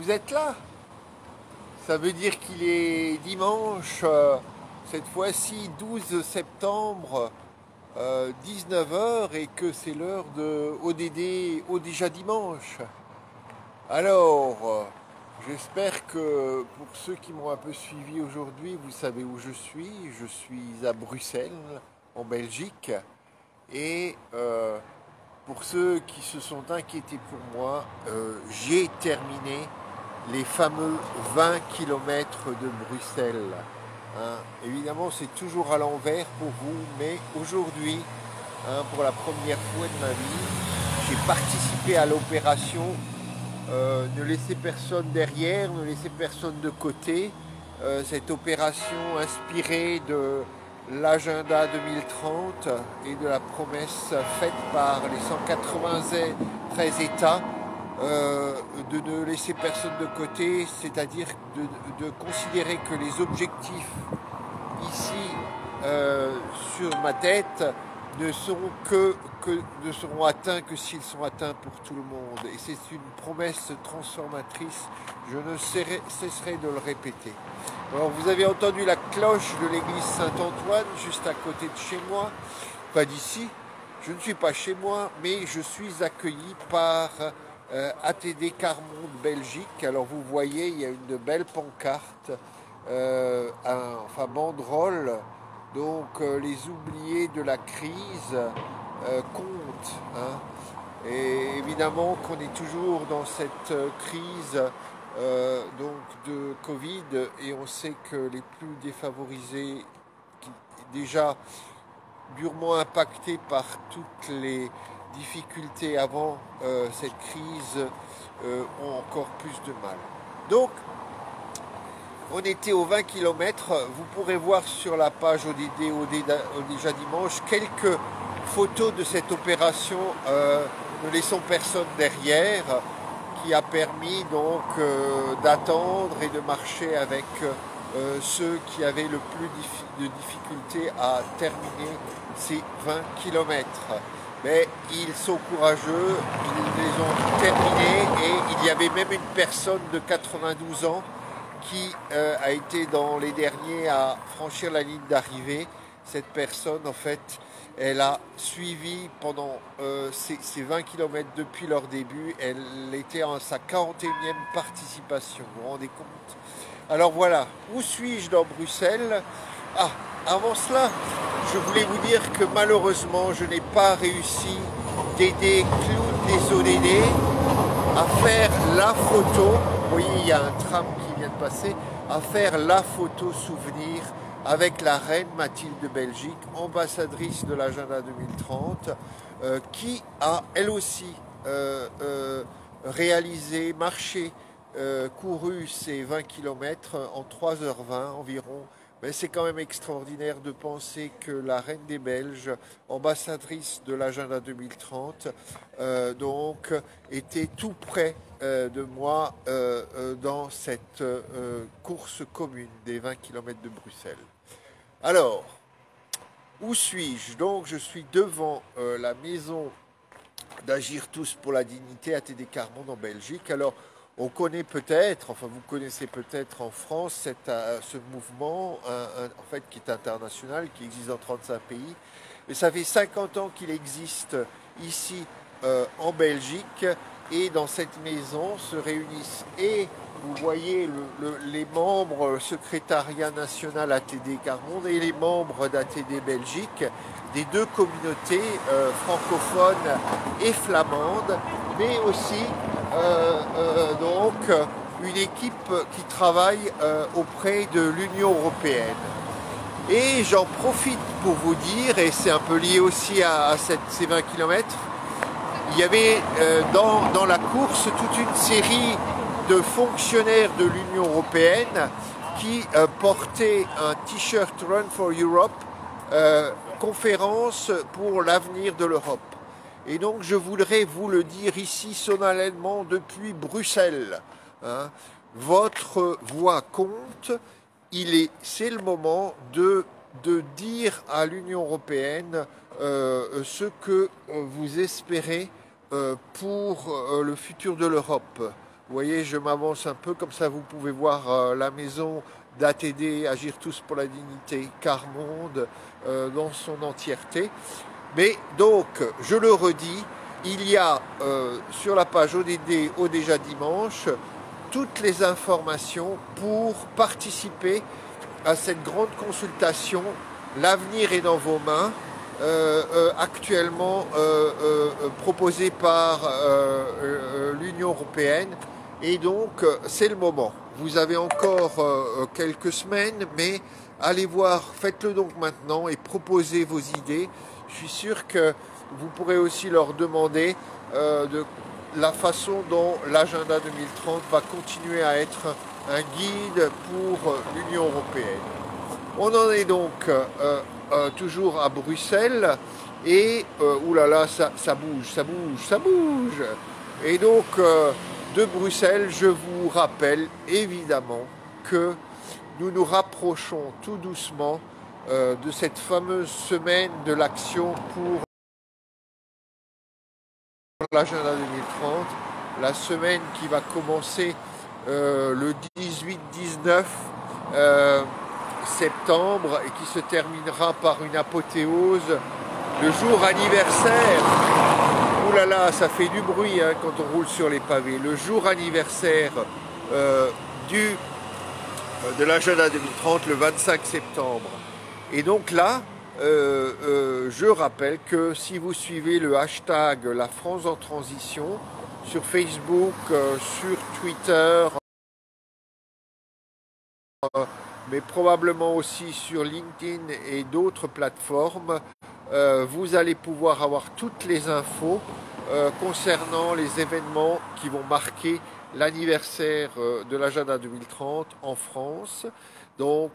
vous êtes là. Ça veut dire qu'il est dimanche, cette fois-ci 12 septembre, 19 heures et que c'est l'heure de ODD, déjà dimanche. Alors, j'espère que pour ceux qui m'ont un peu suivi aujourd'hui, vous savez où je suis. Je suis à Bruxelles, en Belgique. Et pour ceux qui se sont inquiétés pour moi, j'ai terminé les fameux 20 kilomètres de Bruxelles. Hein. Évidemment, c'est toujours à l'envers pour vous, mais aujourd'hui, pour la première fois de ma vie, j'ai participé à l'opération ne laisser personne derrière, ne laisser personne de côté. Cette opération inspirée de l'agenda 2030 et de la promesse faite par les 193 États de ne laisser personne de côté, c'est-à-dire de considérer que les objectifs ici sur ma tête ne seront atteints que s'ils sont atteints pour tout le monde. Et c'est une promesse transformatrice, je ne cesserai de le répéter. Alors vous avez entendu la cloche de l'église Saint-Antoine juste à côté de chez moi, pas d'ici, je ne suis pas chez moi, mais je suis accueilli par ATD Carmonde Belgique. Alors vous voyez, il y a une belle pancarte, banderole. Donc les oubliés de la crise comptent. Hein. Et évidemment qu'on est toujours dans cette crise donc de Covid et on sait que les plus défavorisés, qui déjà durement impactés par toutes les difficultés avant cette crise, ont encore plus de mal. Donc, on était aux 20 km. Vous pourrez voir sur la page ODD déjà dimanche quelques photos de cette opération Ne laissons personne derrière, qui a permis donc d'attendre et de marcher avec ceux qui avaient le plus de difficultés à terminer ces 20 km. Mais ils sont courageux, ils les ont terminés et il y avait même une personne de 92 ans qui a été dans les derniers à franchir la ligne d'arrivée. Cette personne, en fait, elle a suivi pendant ces 20 km depuis leur début. Elle était en sa 41e participation. Vous vous rendez compte? Alors voilà, où suis-je dans Bruxelles? Ah, avant cela, je voulais vous dire que malheureusement, je n'ai pas réussi d'aider Clown des ODD à faire la photo. Vous voyez, il y a un tram qui vient de passer, à faire la photo souvenir avec la reine Mathilde de Belgique, ambassadrice de l'agenda 2030, qui a elle aussi réalisé, marché, couru ces 20 km en 3h20 environ. Mais c'est quand même extraordinaire de penser que la reine des Belges, ambassadrice de l'agenda 2030, donc était tout près de moi dans cette course commune des 20 km de Bruxelles. Alors, où suis-je? Donc, je suis devant la maison d'Agir tous pour la dignité ATD Carmonde en Belgique. Alors, on connaît peut-être, enfin vous connaissez peut-être en France ce mouvement en fait, qui est international, qui existe dans 35 pays. Mais ça fait 50 ans qu'il existe ici en Belgique et dans cette maison se réunissent et vous voyez les membres secrétariat national ATD Carmonde et les membres d'ATD Belgique, des deux communautés francophones et flamandes, mais aussi donc une équipe qui travaille auprès de l'Union européenne. Et j'en profite pour vous dire, et c'est un peu lié aussi à ces 20 km, il y avait dans la course toute une série de fonctionnaires de l'Union européenne qui portaient un t-shirt Run for Europe, conférence pour l'avenir de l'Europe. Et donc je voudrais vous le dire ici solennellement depuis Bruxelles. Hein, votre voix compte, c'est le moment de dire à l'Union européenne ce que vous espérez pour le futur de l'Europe. Vous voyez, je m'avance un peu, comme ça vous pouvez voir la maison d'ATD, Agir tous pour la dignité, Carmonde, dans son entièreté. Mais donc, je le redis, il y a sur la page ODD au déjà dimanche toutes les informations pour participer à cette grande consultation. L'avenir est dans vos mains, actuellement proposée par l'Union européenne. Et donc, c'est le moment. Vous avez encore quelques semaines, mais allez voir, faites-le donc maintenant et proposez vos idées. Je suis sûr que vous pourrez aussi leur demander de la façon dont l'agenda 2030 va continuer à être un guide pour l'Union européenne. On en est donc toujours à Bruxelles et oulala, ça bouge, ça bouge, ça bouge. Et donc de Bruxelles, je vous rappelle évidemment que nous nous rapprochons tout doucement de cette fameuse semaine de l'action pour l'agenda 2030, la semaine qui va commencer le 18-19 septembre et qui se terminera par une apothéose, le jour anniversaire. Ouh là là, ça fait du bruit hein, quand on roule sur les pavés. Le jour anniversaire de l'agenda 2030, le 25 septembre. Et donc là, je rappelle que si vous suivez le hashtag La France en transition sur Facebook, sur Twitter, mais probablement aussi sur LinkedIn et d'autres plateformes, vous allez pouvoir avoir toutes les infos concernant les événements qui vont marquer l'anniversaire de l'agenda 2030 en France. Donc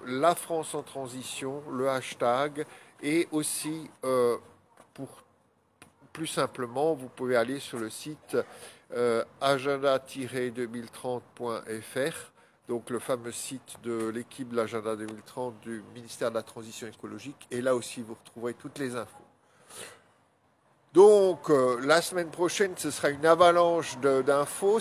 la France en transition, le hashtag, et aussi pour plus simplement, vous pouvez aller sur le site agenda-2030.fr, donc le fameux site de l'équipe de l'agenda 2030 du ministère de la Transition écologique, et là aussi vous retrouverez toutes les infos. Donc la semaine prochaine, ce sera une avalanche d'infos.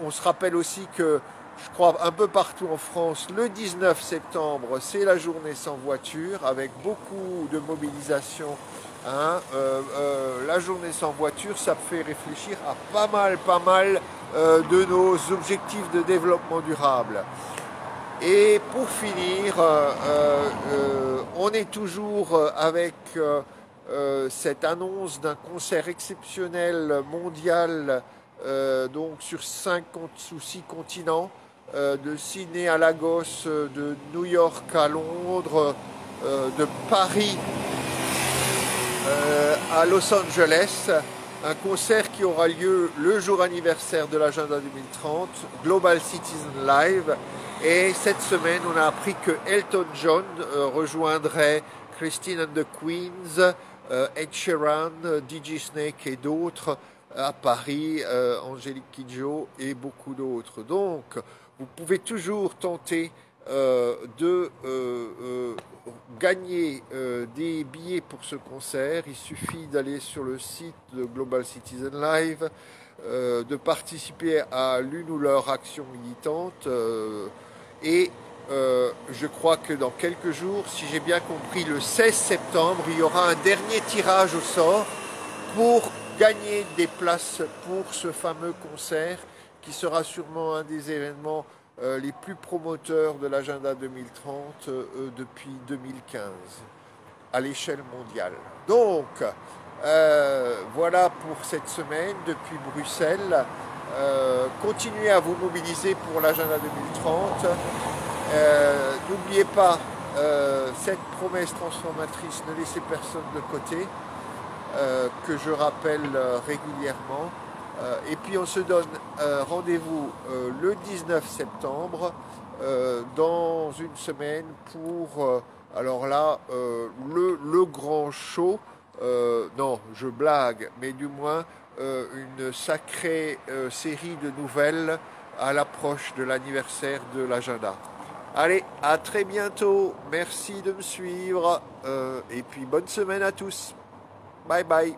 On se rappelle aussi que je crois un peu partout en France, le 19 septembre, c'est la journée sans voiture, avec beaucoup de mobilisation. Hein. La journée sans voiture, ça fait réfléchir à pas mal de nos objectifs de développement durable. Et pour finir, on est toujours avec cette annonce d'un concert exceptionnel mondial donc sur 5 ou 6 continents, de Sydney à Lagos, de New York à Londres, de Paris à Los Angeles, un concert qui aura lieu le jour anniversaire de l'agenda 2030, Global Citizen Live. Et cette semaine, on a appris que Elton John rejoindrait Christine and the Queens, Ed Sheeran, DJ Snake et d'autres à Paris, Angélique Kidjo et beaucoup d'autres. Donc, vous pouvez toujours tenter de gagner des billets pour ce concert. Il suffit d'aller sur le site de Global Citizen Live, de participer à l'une ou leur action militante et je crois que dans quelques jours, si j'ai bien compris, le 16 septembre, il y aura un dernier tirage au sort pour gagner des places pour ce fameux concert qui sera sûrement un des événements les plus promoteurs de l'agenda 2030 depuis 2015 à l'échelle mondiale. Donc, voilà pour cette semaine depuis Bruxelles. Continuez à vous mobiliser pour l'agenda 2030. N'oubliez pas cette promesse transformatrice, ne laissez personne de côté, que je rappelle régulièrement. Et puis on se donne rendez-vous le 19 septembre, dans une semaine, pour, alors là, le grand show, non, je blague, mais du moins une sacrée série de nouvelles à l'approche de l'anniversaire de l'agenda. Allez, à très bientôt, merci de me suivre, et puis bonne semaine à tous. Bye bye.